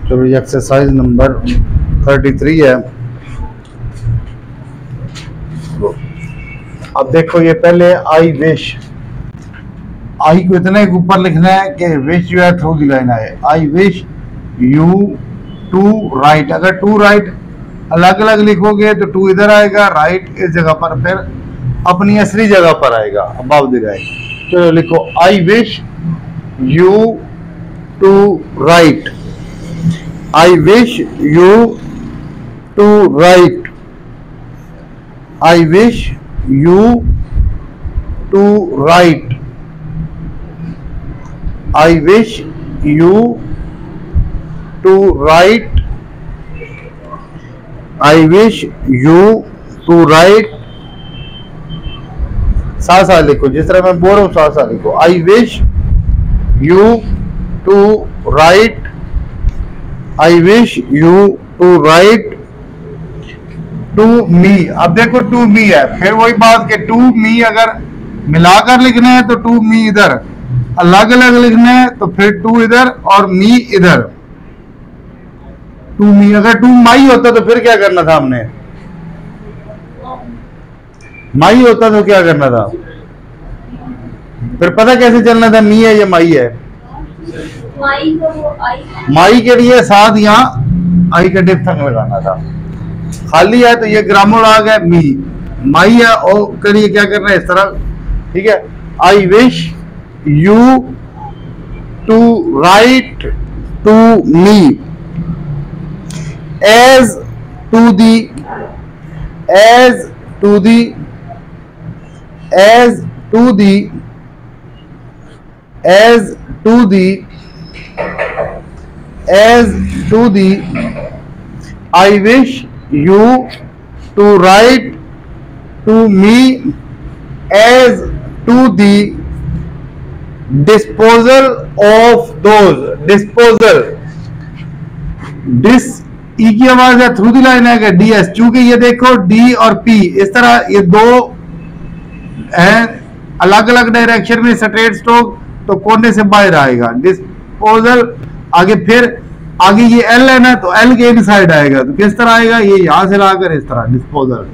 चलो ये exercise number 33 है। अब देखो ये पहले आई विश, आई को इतने ऊपर लिखना है कि विश जो है थ्रू द लाइन आए। I wish you to write, अगर टू राइट अलग अलग लिखोगे तो टू इधर आएगा, राइट इस जगह पर, फिर अपनी असली जगह पर आएगा अबाव द राइट। तो लिखो I wish you to write, I wish you to write, I wish you to write, I wish you to write, I wish you to write। साथ साथ लिखो, जिस तरह मैं बोल रहा हूँ साथ साथ लिखो। I wish you to write, I wish you to write to me. अब देखो टू मी है, फिर वही बात कि टू मी अगर मिलाकर लिखना है तो टू मी इधर, अलग अलग लिखना है तो फिर टू इधर और मी इधर। टू मी, अगर टू माई होता तो फिर क्या करना था हमने, माई होता तो क्या करना था, फिर पता कैसे चलना था मी है या माई है। माई के लिए साथ यहाँ आई का डिफथंग लगाना था, खाली है तो ये ग्रामर आ गया मी, माई है और करिए क्या करना है इस तरह, ठीक है। I wish you to write to me as to the, as to the, as to the, as to the, as to the, I wish you to write to me as to the disposal of those, disposal, dis E की आवाज है, through the line है D S, चूंकि ये देखो D और P इस तरह ये दो हैं अलग अलग डायरेक्शन में स्ट्रेट स्ट्रोक, तो कोने से बाहर आएगा डिस्पोजल। आगे फिर आगे ये एल है ना, तो एल के इनसाइड आएगा, तो किस तरह आएगा, ये यहां से लाकर इस तरह disposal,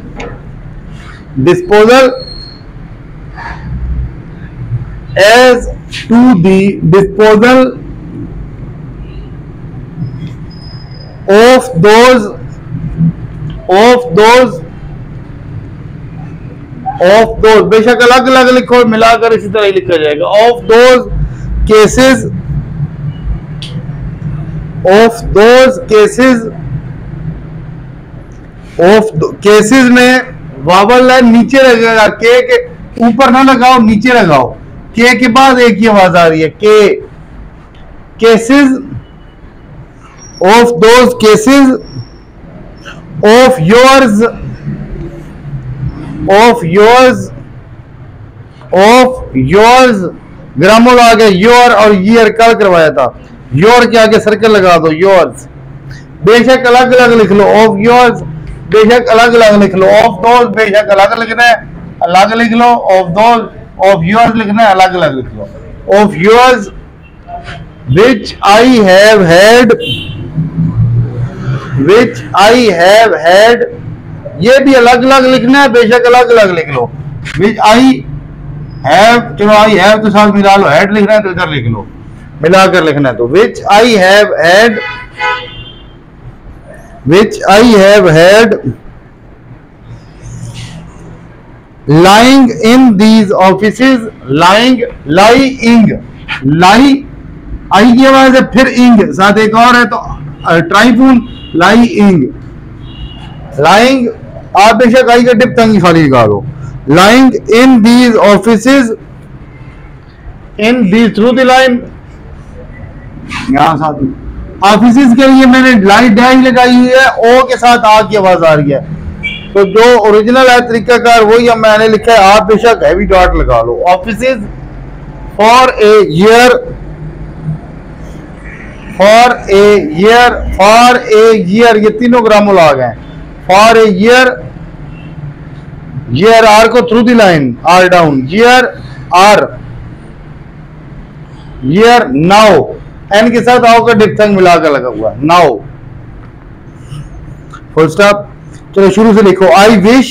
disposal as to the disposal of those, of those, of those, बेशक अलग अलग लिखो, मिलाकर इसी तरह ही लिखा जाएगा। Of those cases, of those cases, of cases में वावल लाइन नीचे लगेगा, के ऊपर ना लगाओ नीचे लगाओ, के के बाद एक ही आवाज आ रही है के, cases, of those cases, of yours, of yours, of yours, grammar आ गया योर और ईयर कल करवाया था, योर के आगे सर्कल लगा दो, योर्स, बेशक अलग अलग लिख लो, ऑफ योर्स बेशक अलग अलग लिख लो, ऑफ दोज बेशक अलग लिखना है अलग लिख लो, ऑफ दोज, ऑफ योर्स लिखना है अलग अलग लिख लो, of yours which I have had, which I have had, ये भी अलग अलग लिखना है, बेशक अलग अलग लिख लो, विच आई हैव, चलो आई हैव तो साथ मिला लो, हैड लिखना है तो इधर लिख लो, मिलाकर लिखना है, तो which I have had, which I have had lying in these offices, lying, lying, lie I की आवाज है, फिर इंग साथ एक और है तो ट्राइफून, लाइंग, लाइंग, आप बेशक आई का डिप्थंग खाली निकालो, lying in these offices, in these through the line, यहां साथ ऑफिसेज के लिए मैंने लाइन डैश लगाई हुई है, ओ के साथ आ की आवाज आ रही है, तो जो ओरिजिनल है तरीकाकार वही मैंने लिखा है, आप बेशक हैवी डॉट लगा लो। Offices for a year, for a year, for a year, ये तीनों ग्रामर आ गए, for a year, year R को through the line R down, year R, year now, N के साथ आओ का डिप्थंग मिलाकर लगा हुआ है, नाउ। Full stop. चलो शुरू से लिखो, I wish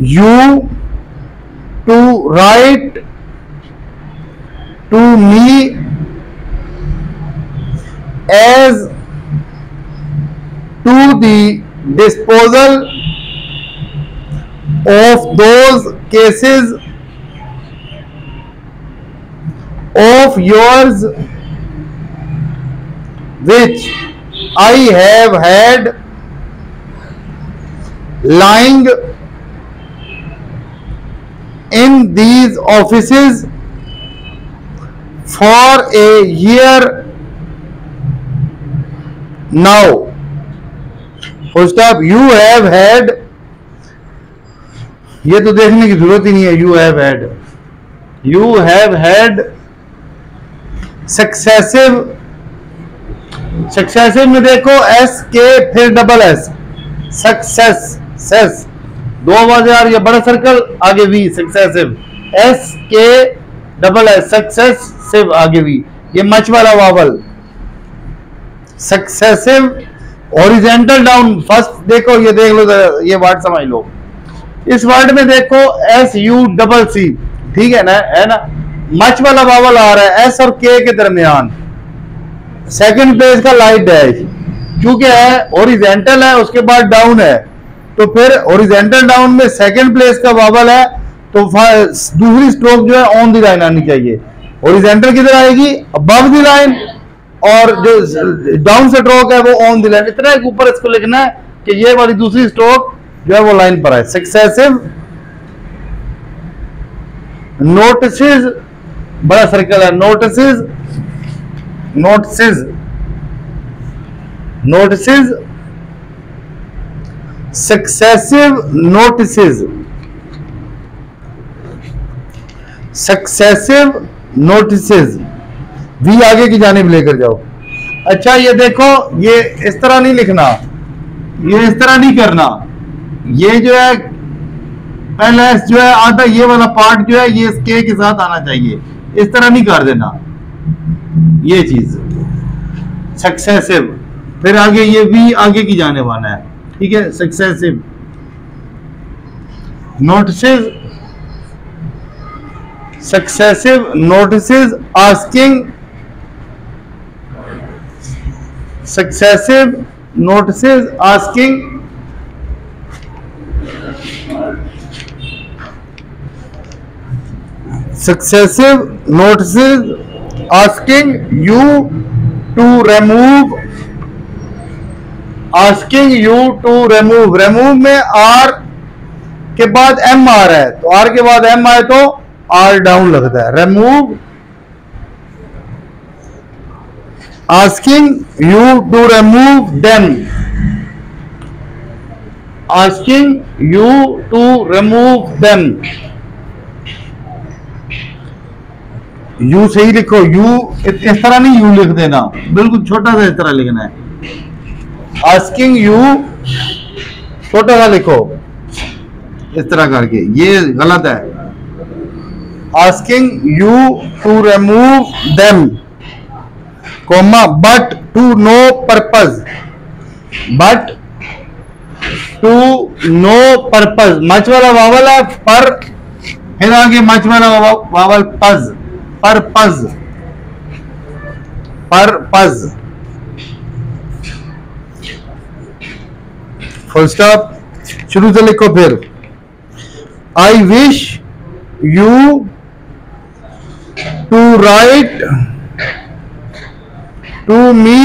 you to write to me as to the disposal of those cases of yours which I have had lying in these offices for a year now. Full stop. You have had, ये तो देखने की जरूरत ही नहीं है, you have had, you have had successive. Successive में देखो S के फिर डबल एस, सक्सेस सेस, दो आवाज आ रही है, बड़ा सर्कल आगे वी, सक्सेसिव, एस के डबल एस, सक्सेस सिव आगे वी, ये मच वाला vowel, successive. Horizontal down first देखो, ये देख लो, ये वर्ड समझ लो। इस वर्ड में देखो एस यू डबल सी, ठीक है ना, है ना, मच वाला वावल आ रहा है एस और के के दरमियान, सेकंड प्लेस का लाइट डैश, क्योंकि है हॉरिजॉन्टल है, उसके बाद डाउन है, तो फिर हॉरिजॉन्टल डाउन में सेकंड प्लेस का वावल है, तो दूसरी स्ट्रोक जो है ऑन द लाइन आनी चाहिए। हॉरिजॉन्टल किधर आएगी, अबव द लाइन, और जो डाउन स्ट्रोक है वो ऑन द लाइन। इतना एक ऊपर इसको लिखना है कि ये वाली दूसरी स्ट्रोक जो है वो लाइन पर है। सक्सेसिव नोटिसेस, बड़ा सर्कल है, notices, notices, notices, successive notices, successive notices, वी आगे की जानिब लेकर जाओ। अच्छा ये देखो, ये इस तरह नहीं लिखना, ये इस तरह नहीं करना, ये जो है पहले जो है आधा ये वाला पार्ट जो है ये के साथ आना चाहिए, इस तरह नहीं कर देना ये चीज। सक्सेसिव, फिर आगे ये भी आगे की जाने वाला है, ठीक है। Successive notices, successive notices asking, successive notices asking, successive notices asking you to remove, asking you to remove, remove में R के बाद M आ रहा है, तो R के बाद M आए तो R डाउन लगता है, remove, asking you to remove them, asking you to remove them, you सही लिखो, यू इस तरह नहीं यू लिख देना, बिल्कुल छोटा सा इस तरह लिखना है। आस्किंग यू छोटा सा लिखो इस तरह करके, ये गलत है। Asking you to remove them, comma, but to no purpose, but to no purpose, much वाला वावल है पर, फिर आगे मच वाला वावल पज, पर्पज, पर्पज, फुल स्टॉप। शुरू से लिखो फिर, I wish you to write to me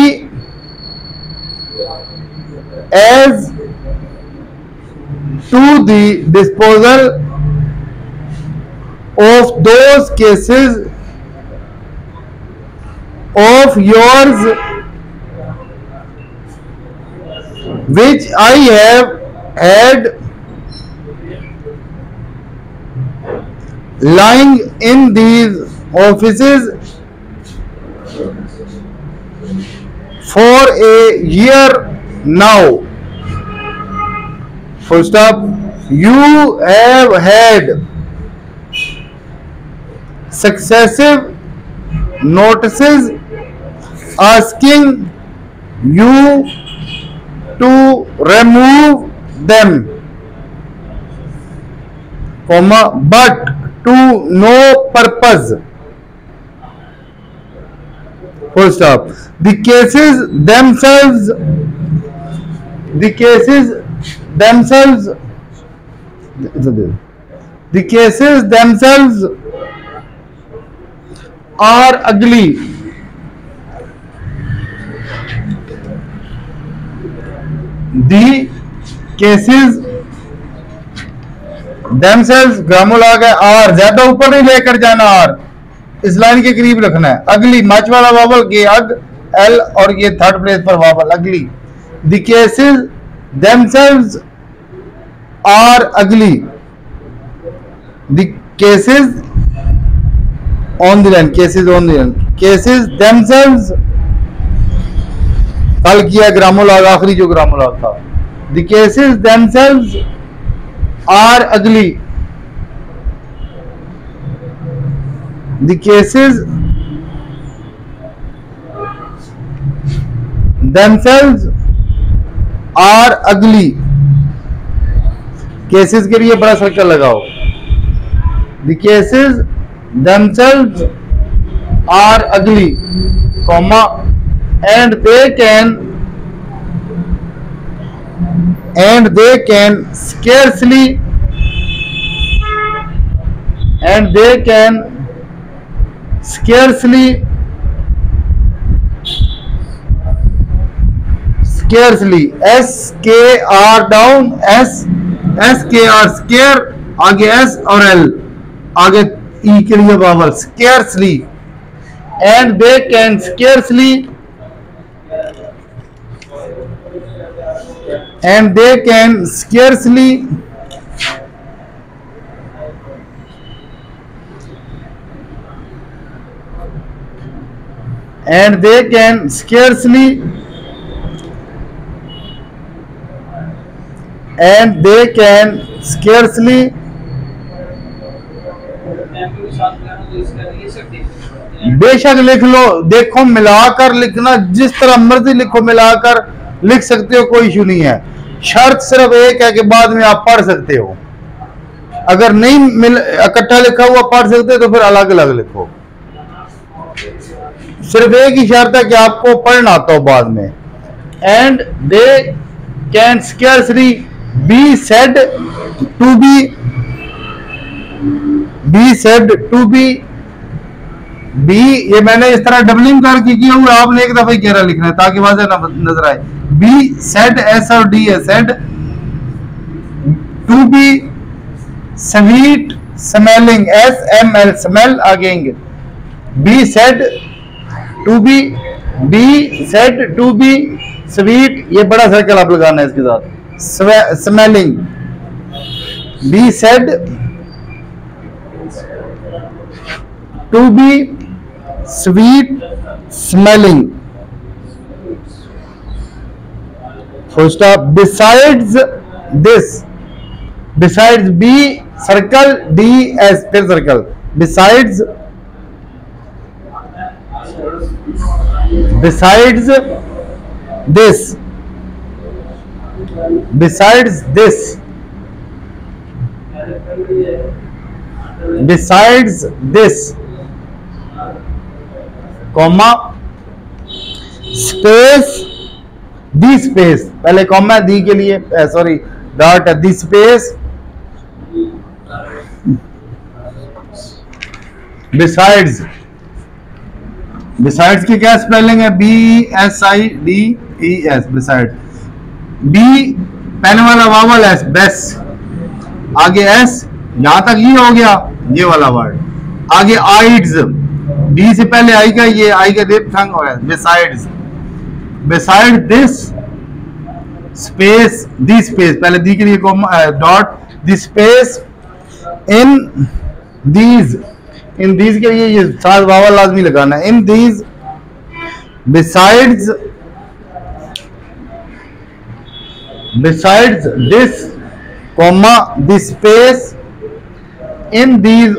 as to the disposal of those cases of yours which I have had lying in these offices for a year now. Full stop. You have had successive notices asking you to remove them, comma, but to no purpose, full stop. The cases themselves the cases themselves are ugly. The cases themselves grammar आ गया R, ज्यादा ऊपर नहीं लेकर जाना, are इस line के करीब रखना है. अगली मच वाला वावल ये अग एल और ये थर्ड प्लेस पर वावल अगली. The cases themselves are ugly. The cases on the line, cases on the line, cases themselves कल किया ग्रामोलॉग, आखिरी जो ग्रामोलॉग था. The cases themselves are ugly. The cases themselves are ugly. Cases के लिए बड़ा सर्कल लगाओ. The cases themselves are ugly, comma, and they can scarcely SKR down, SKR scare, आगे S और L, आगे E के लिए vowel scarcely, and they can scarcely बेशक लिख लो. देखो मिलाकर लिखना, जिस तरह मर्जी लिखो मिलाकर लिख सकते हो, कोई इशू नहीं है. शर्त सिर्फ एक है कि बाद में आप पढ़ सकते हो. अगर नहीं इकट्ठा लिखा हुआ पढ़ सकते हो तो फिर अलग अलग लिखो. सिर्फ एक ही शर्त है कि आपको पढ़ना आता हो बाद में. And they can scarcely be said to be be, ये मैंने इस तरह डबलिंग करके किया हुआ, आपने एक दफा घेरा लिखना है ताकि वाज़ेह नजर आए. बी सेड, एस और डी है said. To be sweet smelling, S M L smell आगेंगे. Be said to be sweet, ये बड़ा सर्कल आप लगाना है इसके साथ. Smelling, be said to be sweet smelling, full stop. Besides B circle, D S फिर circle. Besides this comma space, the space, पहले कॉमा दी के लिए सॉरी डॉट है, दी स्पेस बिसाइड्स. बिसाइड्स की क्या स्पेलिंग है? BSIDES besides. बी पेन वाला vowel S, base, आगे एस, यहां तक ये हो गया ये वाला वर्ड. आगे आइड्स, डी से पहले आई का, ये आई का दिफ्थंग हो गया. Besides, beside this space, the space, पहले दी के लिए dot, the space in these के लिए ये साथ वावल लाजमी लगाना है. In these, besides this comma the space in these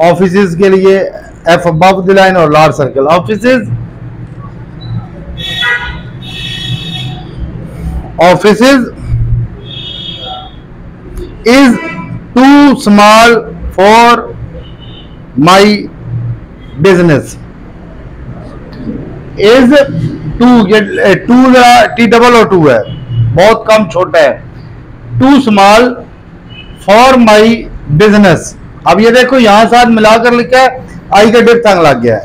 offices के लिए F above the line or large circle. Offices is too small for my business. Is too T double और टू है, बहुत कम छोटा है. Too small for my business. अब ये देखो यहां साथ मिलाकर लिखा है, आई का डिप्थंग लग गया है.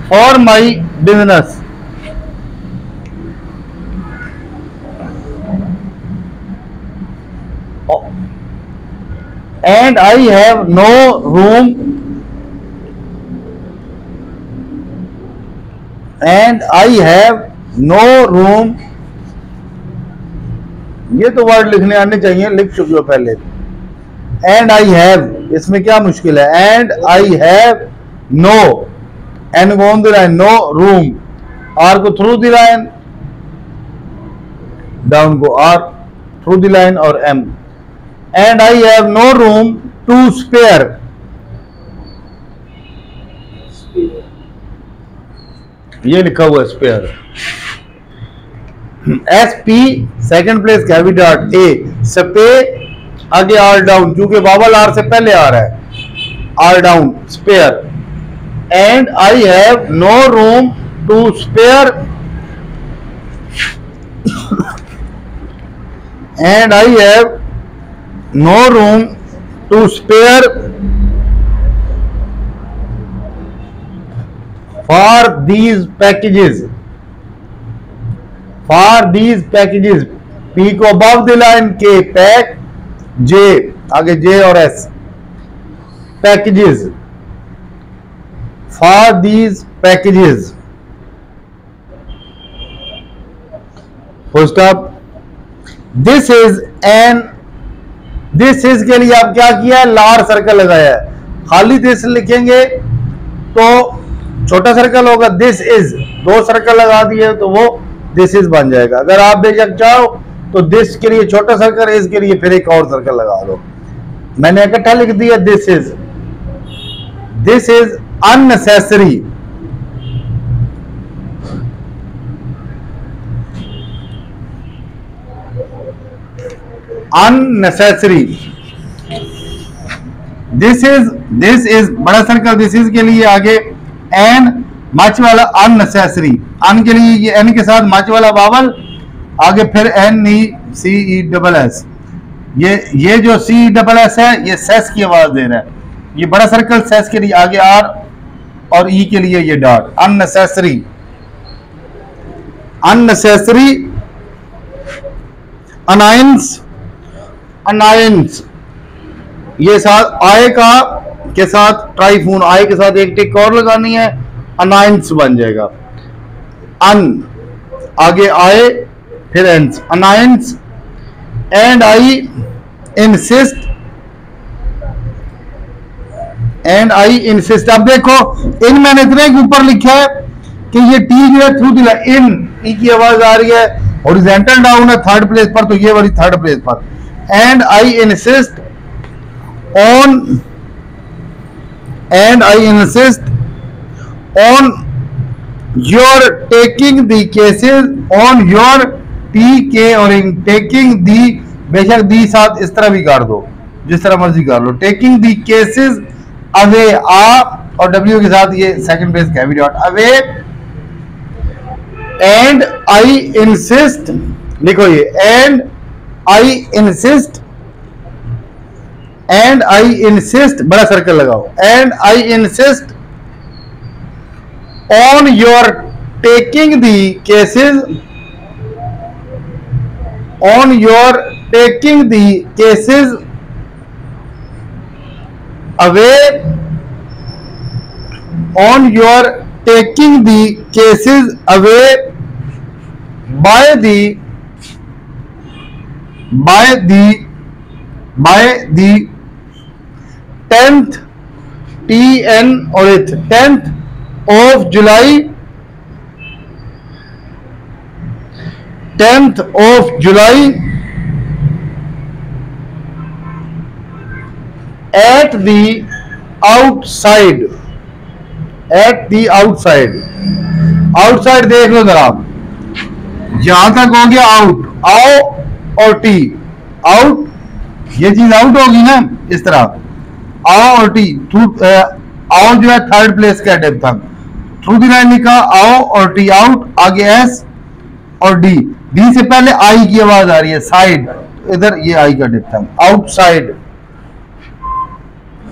For my business. And I have no room ये तो वर्ड लिखने आने चाहिए, लिख चुके हो पहले. एंड आई हैव, इसमें क्या मुश्किल है. And I have no, N को on the line, no room, R को थ्रू द लाइन, डाउन को आर, थ्रू द लाइन और M. And I have no room to spare. ये लिखा हुआ है spare. S P second place heavy dot A, spe आगे R down, क्योंकि vowel R से पहले आ रहा है, R down, spare. And I have no room to spare. And I have no room to spare for these packages. P को above the line, K pack, J आगे J और S, packages. For these packages, full stop. This is के लिए आप क्या किया, large circle लगाया है. खाली दिस लिखेंगे तो छोटा सर्कल होगा. दिस इज, दो सर्कल लगा दिए तो वो दिस इज बन जाएगा. अगर आप बेशक चाहो तो दिस के लिए छोटा सर्कल, इस के लिए फिर एक और सर्कल लगा दो. मैंने इकट्ठा लिख दिया this is unnecessary. This is बड़ा सर्कल, दिस इज के लिए आगे एन मच वाला, अननेसेसरी. अन के लिए ये एन के साथ मच वाला वावल, आगे फिर एन ई सी ई डबल एस. ये जो सी डबल एस है ये सेस की आवाज दे रहा है. ये बड़ा सर्कल सेस के लिए आगे आर और ई के लिए ये डॉट. अननेसेसरी. अनायंस ये साथ आय का के साथ ट्राइफून, आई के साथ एक टिक और लगानी है, अनायंस बन जाएगा. अन आगे आए फिर एंस, अनायंस. And I insist. अब देखो इन मैंने इतने ऊपर लिखा है कि ये टी जो है थ्रू द इन, ई की आवाज आ रही है. हॉरिजॉन्टल डाउन है थर्ड प्लेस पर, तो ये वाली थर्ड प्लेस पर. And I insist on your taking the cases, on your TK और in taking the, बेशक दी साथ इस तरह भी कर दो, जिस तरह मर्जी कर लो. taking the cases away, आ और W के साथ ये second place heavy dot, away. and I insist, लिखो ये, and I insist बड़ा सर्कल लगाओ. and I insist on your taking the cases, away, by the 10th TN और 10th of July, 10th of July at the outside. Eight the outside. Outside देख लो जरा, यहां तक हो गया आउट, आओ और टी, आउट, ये चीज आउट होगी ना इस तरह, आओ और टी, थ्रू, आओ जो है थर्ड प्लेस का एडेप था, थ्रू दी लाइन लिखा, आओ और टी आउट, आगे एस और डी, डी से पहले आई की आवाज आ रही है, साइड, इधर ये आई का एडेप था, आउटसाइड।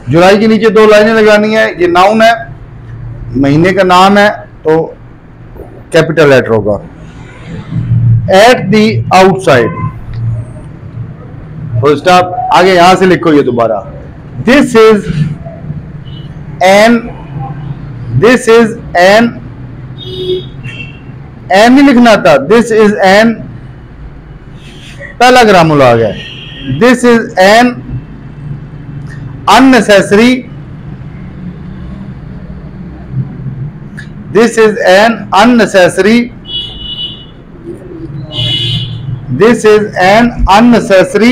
जुलाई के नीचे दो लाइनें लगानी है, ये नाउन है, महीने का नाम है, तो कैपिटल लेटर होगा। At the outside, full stop. आगे यहां से लिखो ये दोबारा, this is an, this is an, an नहीं लिखना था, दिस इज एन, पहला ग्रामुल आ गया, this is N unnecessary, this is an unnecessary, this is an unnecessary,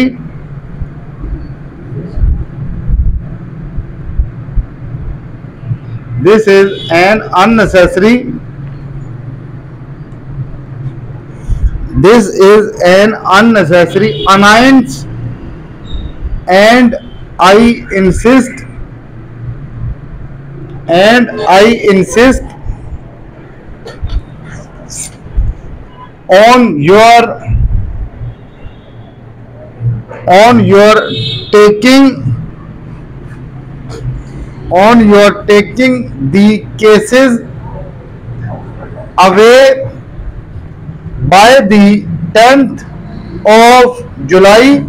this is an unnecessary, this is an unnecessary annoyance, and I insist, and I insist on your taking, on your taking the cases away by the 10th of July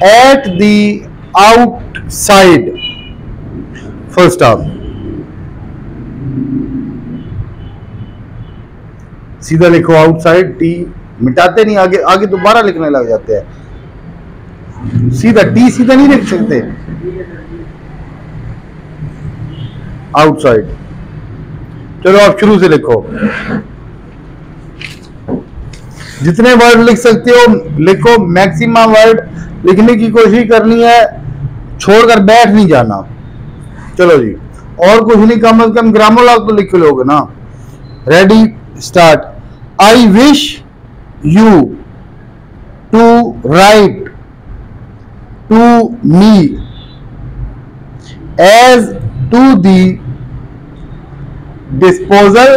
at the outside, full stop। सीधा लिखो outside, T मिटाते नहीं, आगे आगे दोबारा लिखने लग जाते हैं, सीधा टी सीधा नहीं लिख सकते, आउटसाइड। चलो आप शुरू से लिखो, जितने वर्ड लिख सकते हो लिखो, मैक्सिमम वर्ड लिखने की कोशिश करनी है, छोड़कर बैठ नहीं जाना। चलो जी, और कुछ नहीं, कम से कम ग्रामर लॉग तो लिख लोगे ना। Ready, start. I wish you to write to me as to the disposal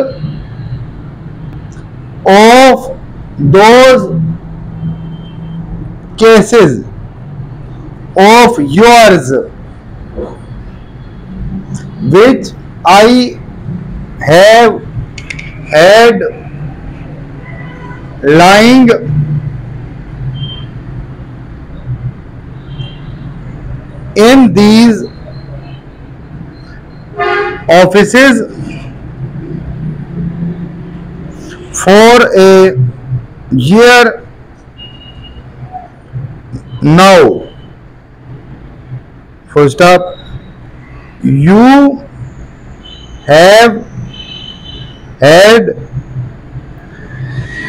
of those cases of yours which I have had lying in these offices for a year now, full stop। You have had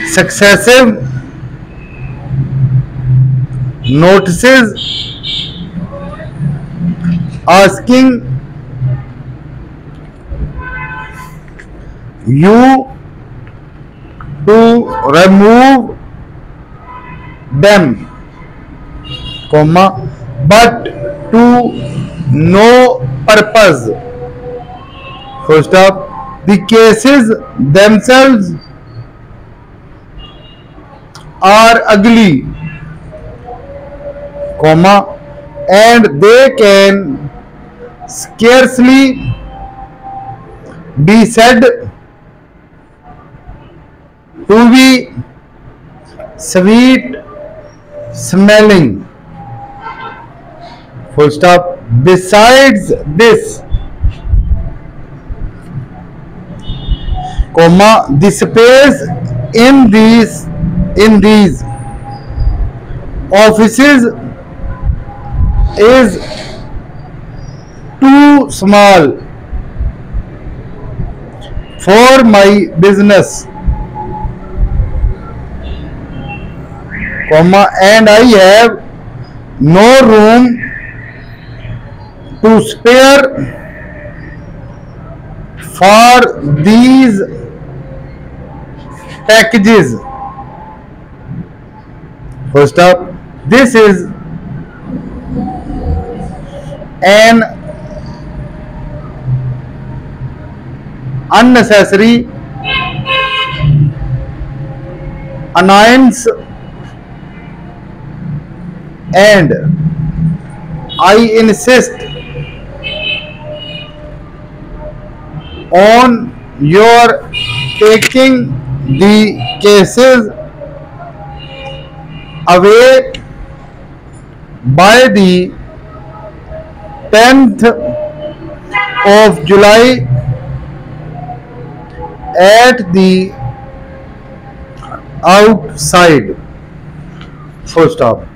successive notices asking you to remove them, comma, but to no purpose, full stop। The cases themselves are ugly, comma, and they can scarcely be said to be sweet smelling, full stop। Besides this, comma, the space in these offices is too small for my business, comma, and I have no room to spare for these packages. First up, this is an unnecessary annoyance, and I insist on your taking the cases away by the 10th of July at the outside. Full stop.